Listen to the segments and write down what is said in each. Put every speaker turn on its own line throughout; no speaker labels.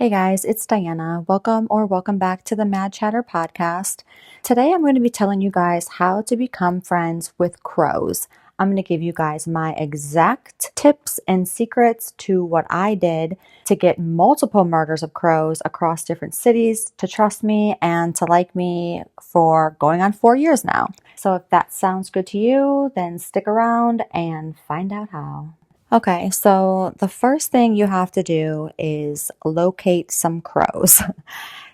Hey guys, it's Diana. Welcome back to the Mad Chatter podcast. Today I'm going to be telling you guys how to become friends with crows. I'm going to give you guys my exact tips and secrets to what I did to get multiple murders of crows across different cities to trust me and to like me for going on 4 years now. So if that sounds good to you, then stick around and find out how. Okay, so the first thing you have to do is locate some crows.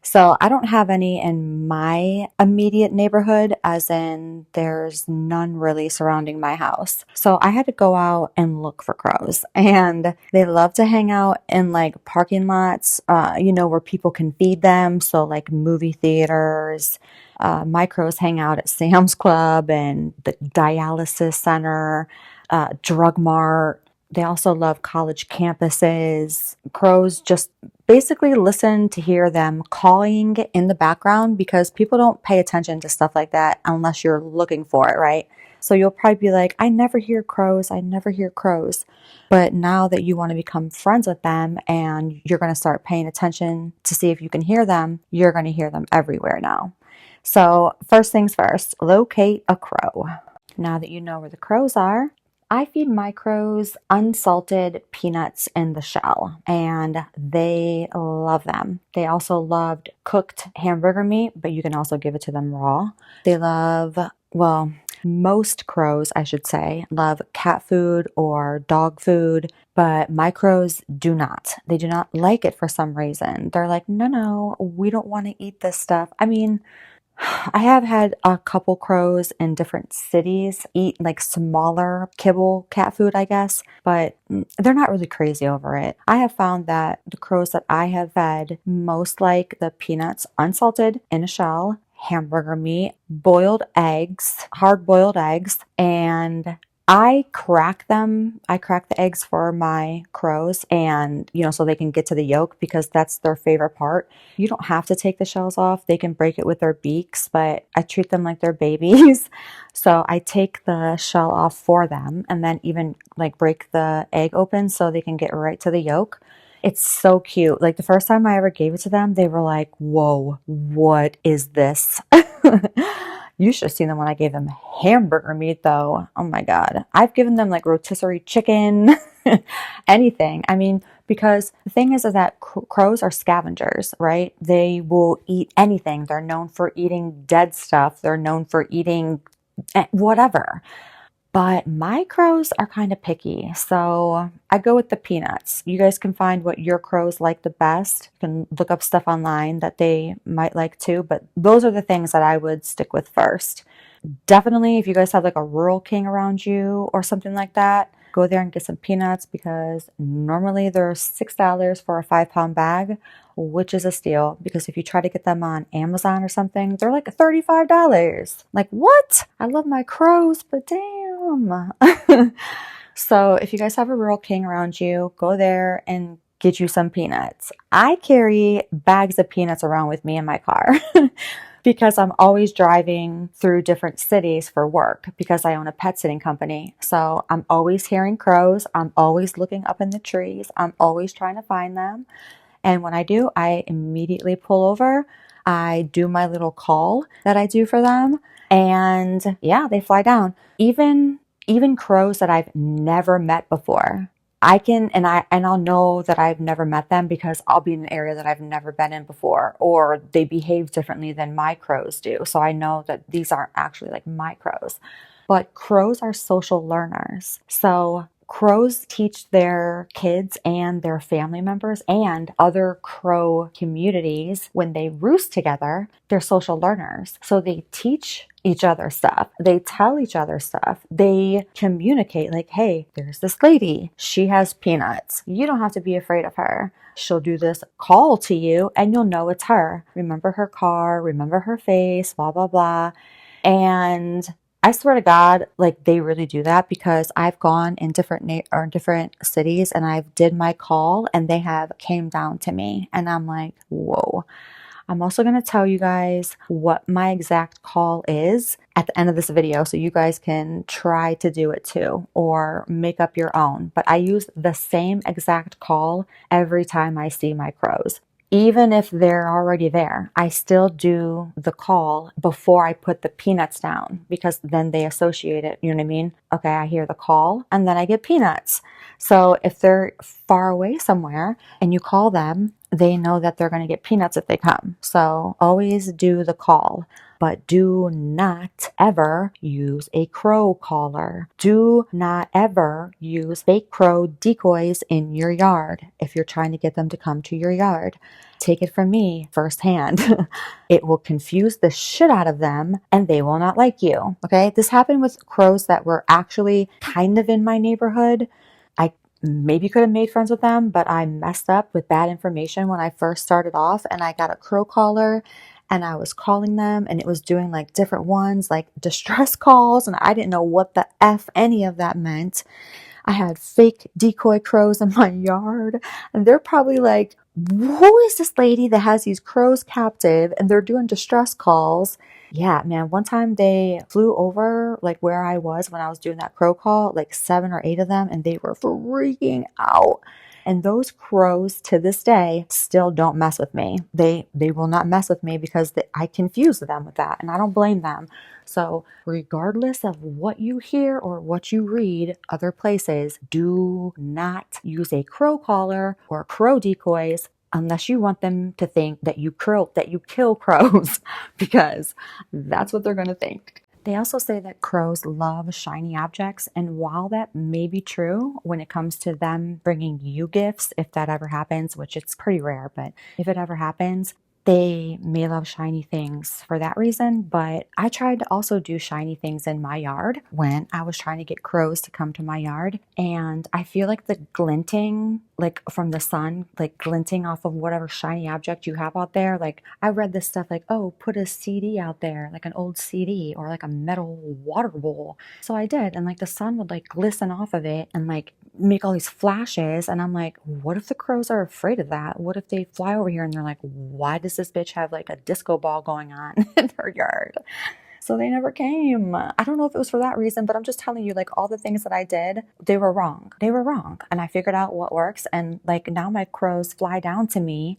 So I don't have any in my immediate neighborhood, as in there's none really surrounding my house. So I had to go out and look for crows. And they love to hang out in like parking lots, where people can feed them. So like movie theaters. My crows hang out at Sam's Club and the dialysis center, drug mart. They also love college campuses. Crows just basically listen to hear them calling in the background because people don't pay attention to stuff like that unless you're looking for it, right? So you'll probably be like, I never hear crows. I never hear crows. But now that you want to become friends with them and you're going to start paying attention to see if you can hear them, you're going to hear them everywhere now. So first things first, locate a crow. Now that you know where the crows are, I feed my crows unsalted peanuts in the shell, and they love them. They also loved cooked hamburger meat, but you can also give it to them raw. They love, most crows, I should say, love cat food or dog food, but my crows do not. They do not like it for some reason. They're like, no, we don't want to eat this stuff. I mean, I have had a couple crows in different cities eat like smaller kibble cat food, I guess, but they're not really crazy over it. I have found that the crows that I have fed most like the peanuts unsalted in a shell, hamburger meat, boiled eggs, hard boiled eggs, and I crack them. I crack the eggs for my crows and, so they can get to the yolk because that's their favorite part. You don't have to take the shells off. They can break it with their beaks, but I treat them like they're babies. So I take the shell off for them and then even like break the egg open so they can get right to the yolk. It's so cute. Like the first time I ever gave it to them, they were like, whoa, what is this? You should have seen them when I gave them hamburger meat, though. Oh my God. I've given them like rotisserie chicken, anything. I mean, because the thing is that crows are scavengers, right? They will eat anything. They're known for eating dead stuff. They're known for eating whatever. But my crows are kind of picky, so I go with the peanuts. You guys can find what your crows like the best. You can look up stuff online that they might like too, but those are the things that I would stick with first. Definitely, if you guys have like a rural king around you or something like that, go there and get some peanuts because normally they're $6 for a 5-pound bag, which is a steal because if you try to get them on Amazon or something, they're like $35. Like, what? I love my crows, but damn. So if you guys have a rural king around you, go there and get you some peanuts. I carry bags of peanuts around with me in my car because I'm always driving through different cities for work because I own a pet sitting company. So I'm always hearing crows. I'm always looking up in the trees. I'm always trying to find them. And when I do, I immediately pull over. I do my little call that I do for them. And yeah, they fly down. Even crows that I've never met before. I'll know that I've never met them because I'll be in an area that I've never been in before, or they behave differently than my crows do. So I know that these aren't actually like my crows. But crows are social learners. So crows teach their kids and their family members and other crow communities when they roost together, they're social learners. So they teach each other stuff. They tell each other stuff. They communicate like, hey, there's this lady. She has peanuts. You don't have to be afraid of her. She'll do this call to you and you'll know it's her. Remember her car, remember her face, blah, blah, blah. And I swear to God, like they really do that because I've gone in different cities and I've did my call and they have came down to me and I'm like, whoa. I'm also going to tell you guys what my exact call is at the end of this video so you guys can try to do it too or make up your own. But I use the same exact call every time I see my crows. even if they're already there, I still do the call before I put the peanuts down because then they associate it. You know what I mean? Okay, I hear the call and then I get peanuts. So if they're far away somewhere and you call them, they know that they're going to get peanuts if they come. So always do the call. But do not ever use a crow caller. Do not ever use fake crow decoys in your yard if you're trying to get them to come to your yard. Take it from me firsthand. It will confuse the shit out of them and they will not like you. Okay? This happened with crows that were actually kind of in my neighborhood. I maybe could have made friends with them, but I messed up with bad information when I first started off and I got a crow caller and I was calling them and it was doing like different ones, like distress calls, and I didn't know what the F any of that meant. I had fake decoy crows in my yard, and they're probably like, who is this lady that has these crows captive and they're doing distress calls? Yeah, man, one time they flew over like where I was when I was doing that crow call, like 7 or 8 of them, and they were freaking out. And those crows to this day still don't mess with me. They will not mess with me because I confuse them with that, and I don't blame them. So regardless of what you hear or what you read other places, do not use a crow caller or crow decoys unless you want them to think that you kill crows because that's what they're going to think. They also say that crows love shiny objects, and while that may be true when it comes to them bringing you gifts, if that ever happens, which it's pretty rare, but if it ever happens, they may love shiny things for that reason. But I tried to also do shiny things in my yard when I was trying to get crows to come to my yard, and I feel like the glinting, like from the sun, like glinting off of whatever shiny object you have out there. Like I read this stuff like, oh, put a CD out there, like an old CD or like a metal water bowl. So I did, and like the sun would like glisten off of it and like make all these flashes, and I'm like, what if the crows are afraid of that? What if they fly over here and they're like, why does this bitch have like a disco ball going on in her yard? So they never came. I don't know if it was for that reason, but I'm just telling you, like all the things that I did, they were wrong. They were wrong. And I figured out what works. And like now my crows fly down to me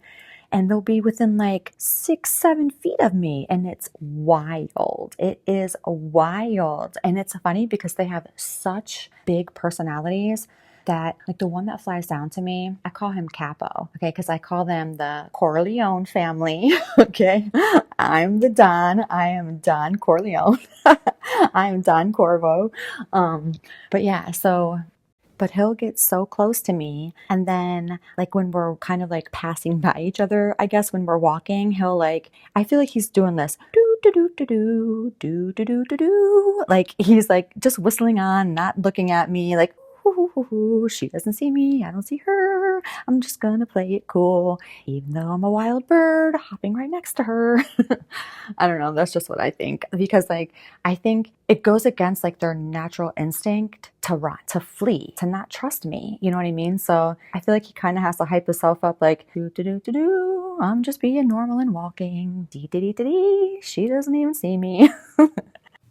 and they'll be within like 6-7 feet of me. And it's wild. It is wild. And it's funny because they have such big personalities that like the one that flies down to me, I call him Capo, okay? Because I call them the Corleone family, okay? I'm the Don. I am Don Corleone. I am Don Corvo. But yeah, so but he'll get so close to me, and then like when we're kind of like passing by each other, I guess when we're walking, he'll like, I feel like he's doing this do do do do do do do do do do, like he's like just whistling on, not looking at me, like she doesn't see me, I don't see her, I'm just gonna play it cool even though I'm a wild bird hopping right next to her. I don't know, that's just what I think, because like I think it goes against like their natural instinct to run, to flee, to not trust me. You know what I mean? So I feel like he kind of has to hype himself up like, do, do, do, do, do. I'm just being normal and walking. Dee, dee, dee, dee, dee. She doesn't even see me.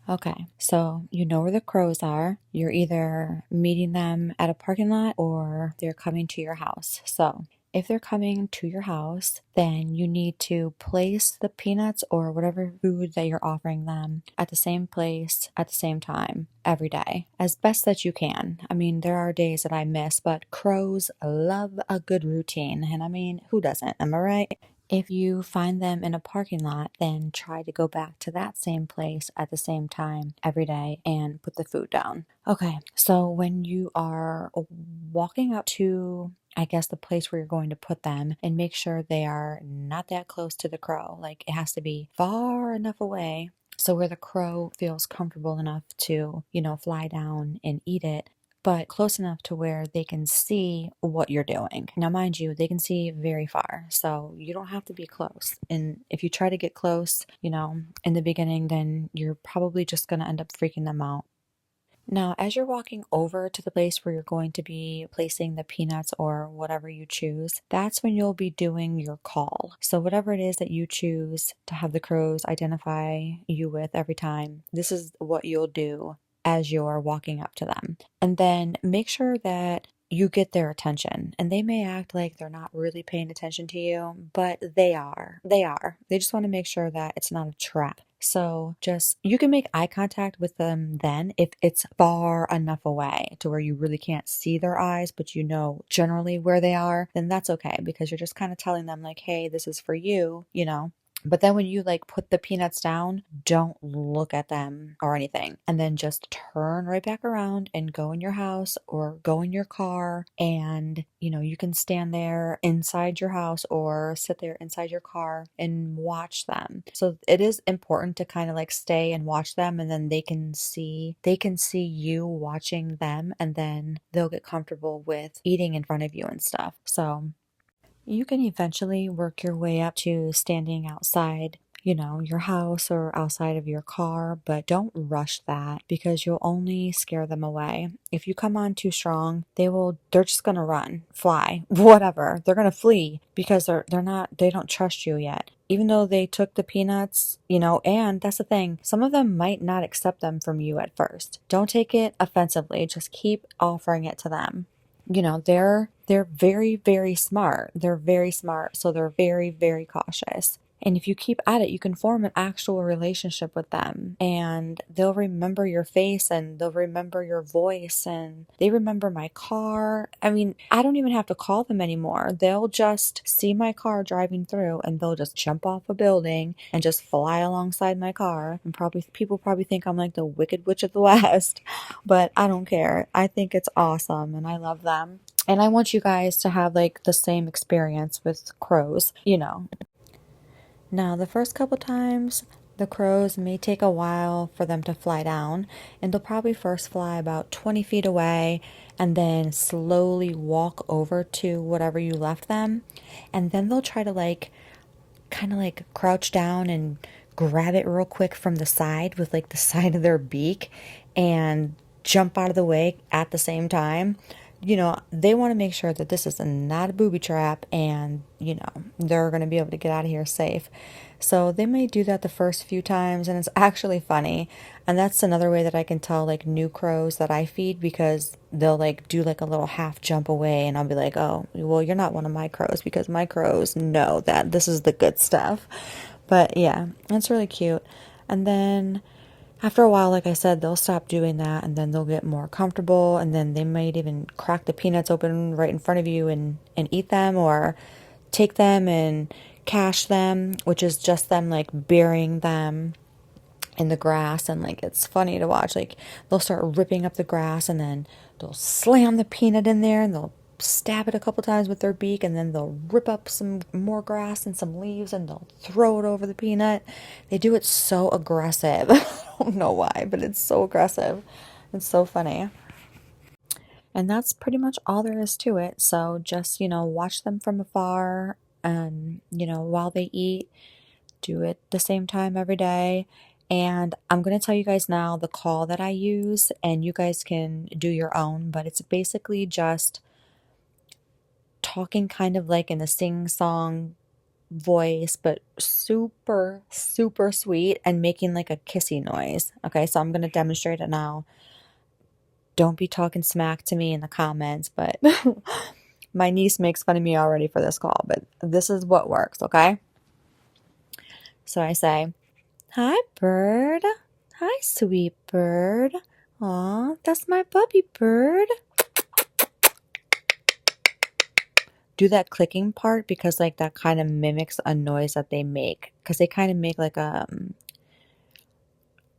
Okay, so you know where the crows are. You're either meeting them at a parking lot or they're coming to your house. So if they're coming to your house, then you need to place the peanuts or whatever food that you're offering them at the same place at the same time every day as best that you can. I mean, there are days that I miss, but crows love a good routine. And I mean, who doesn't? Am I right? If you find them in a parking lot, then try to go back to that same place at the same time every day and put the food down. Okay, so when you are walking up to, I guess, the place where you're going to put them, and make sure they are not that close to the crow. Like it has to be far enough away so where the crow feels comfortable enough to, fly down and eat it, but close enough to where they can see what you're doing. Now, mind you, they can see very far, so you don't have to be close. And if you try to get close, in the beginning, then you're probably just going to end up freaking them out. Now, as you're walking over to the place where you're going to be placing the peanuts or whatever you choose, that's when you'll be doing your call. So whatever it is that you choose to have the crows identify you with every time, this is what you'll do as you're walking up to them. And then make sure that you get their attention. And they may act like they're not really paying attention to you, but they are. They are. They just want to make sure that it's not a trap. So just, you can make eye contact with them then if it's far enough away to where you really can't see their eyes, but you know generally where they are, then that's okay because you're just kind of telling them like, hey, this is for you, you know. But then when you like put the peanuts down, don't look at them or anything. And then just turn right back around and go in your house or go in your car. And, you know, you can stand there inside your house or sit there inside your car and watch them. So it is important to kind of like stay and watch them, and then they can see you watching them, and then they'll get comfortable with eating in front of you and stuff. So you can eventually work your way up to standing outside, you know, your house or outside of your car, but don't rush that because you'll only scare them away. If you come on too strong, they're just going to run, fly, whatever. They're going to flee because they don't trust you yet. Even though they took the peanuts, you know, and that's the thing, some of them might not accept them from you at first. Don't take it offensively, just keep offering it to them. You know, they're very, very smart. They're very smart, so they're very, very cautious. And if you keep at it, you can form an actual relationship with them, and they'll remember your face and they'll remember your voice, and they remember my car. I mean, I don't even have to call them anymore. They'll just see my car driving through and they'll just jump off a building and just fly alongside my car. And people probably think I'm like the Wicked Witch of the West, but I don't care. I think it's awesome and I love them. And I want you guys to have like the same experience with crows, you know. Now, the first couple times, the crows may take a while for them to fly down, and they'll probably first fly about 20 feet away and then slowly walk over to whatever you left them. And then they'll try to like kind of like crouch down and grab it real quick from the side with like the side of their beak and jump out of the way at the same time. You know, they want to make sure that this is not a booby trap and, you know, they're going to be able to get out of here safe. So they may do that the first few times, and it's actually funny. And that's another way that I can tell like new crows that I feed, because they'll like do like a little half jump away and I'll be like, oh, well, you're not one of my crows, because my crows know that this is the good stuff. But yeah, that's really cute. And then after a while, like I said, they'll stop doing that and then they'll get more comfortable, and then they might even crack the peanuts open right in front of you and eat them, or take them and cache them, which is just them like burying them in the grass. And like it's funny to watch. Like they'll start ripping up the grass and then they'll slam the peanut in there and they'll stab it a couple times with their beak, and then they'll rip up some more grass and some leaves and they'll throw it over the peanut. They do it so aggressive. I don't know why, but it's so aggressive. It's so funny. And that's pretty much all there is to it. So just, you know, watch them from afar, and, you know, while they eat, do it the same time every day. And I'm going to tell you guys now the call that I use, and you guys can do your own, but it's basically just talking kind of like in a sing-song voice, but super, super sweet, and making like a kissy noise. Okay, so I'm going to demonstrate it now. Don't be talking smack to me in the comments, but my niece makes fun of me already for this call, but this is what works, okay? So I say, hi, bird. Hi, sweet bird. Aw, that's my puppy bird. Do that clicking part because like that kind of mimics a noise that they make, because they kind of make like a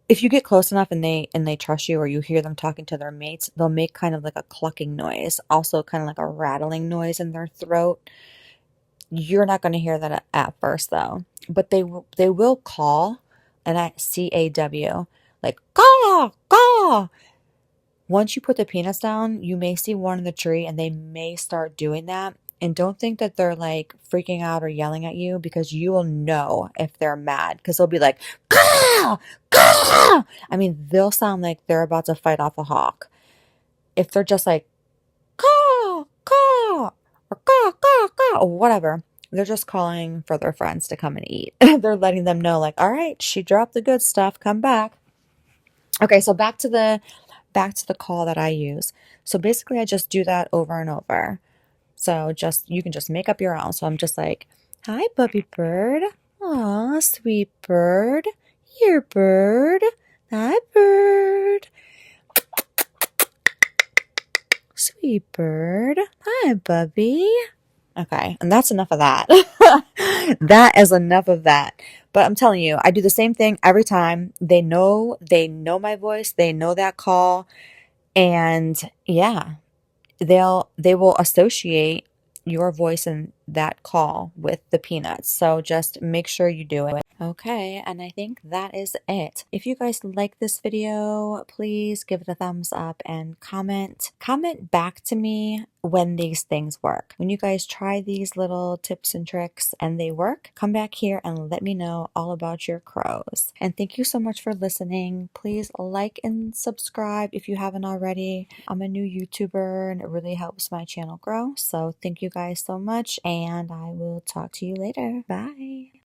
if you get close enough and they trust you, or you hear them talking to their mates, they'll make kind of like a clucking noise, also kind of like a rattling noise in their throat. You're not going to hear that at first though, but they will call, and I CAW, like caw caw. Once you put the peanuts down, you may see one in the tree and they may start doing that. And don't think that they're like freaking out or yelling at you, because you will know if they're mad, because they'll be like, caw, caw. I mean, they'll sound like they're about to fight off a hawk. If they're just like, caw, caw, or caw, caw, caw, or whatever, they're just calling for their friends to come and eat. They're letting them know like, all right, she dropped the good stuff, come back. Okay, so back to back to the call that I use. So basically, I just do that over and over. So you can just make up your own. So I'm just like, hi, puppy bird. Aw, sweet bird. Here, bird. Hi, bird. Sweet bird. Hi, bubby. Okay, and that's enough of that. That is enough of that. But I'm telling you, I do the same thing every time. They know my voice, they know that call, and yeah, they will associate your voice and that call with the peanuts. So just make sure you do it. Okay, and I think that is it. If you guys like this video, please give it a thumbs up and comment. Comment back to me when these things work. When you guys try these little tips and tricks and they work, come back here and let me know all about your crows. And thank you so much for listening. Please like and subscribe if you haven't already. I'm a new YouTuber and it really helps my channel grow. So thank you guys so much, and I will talk to you later. Bye.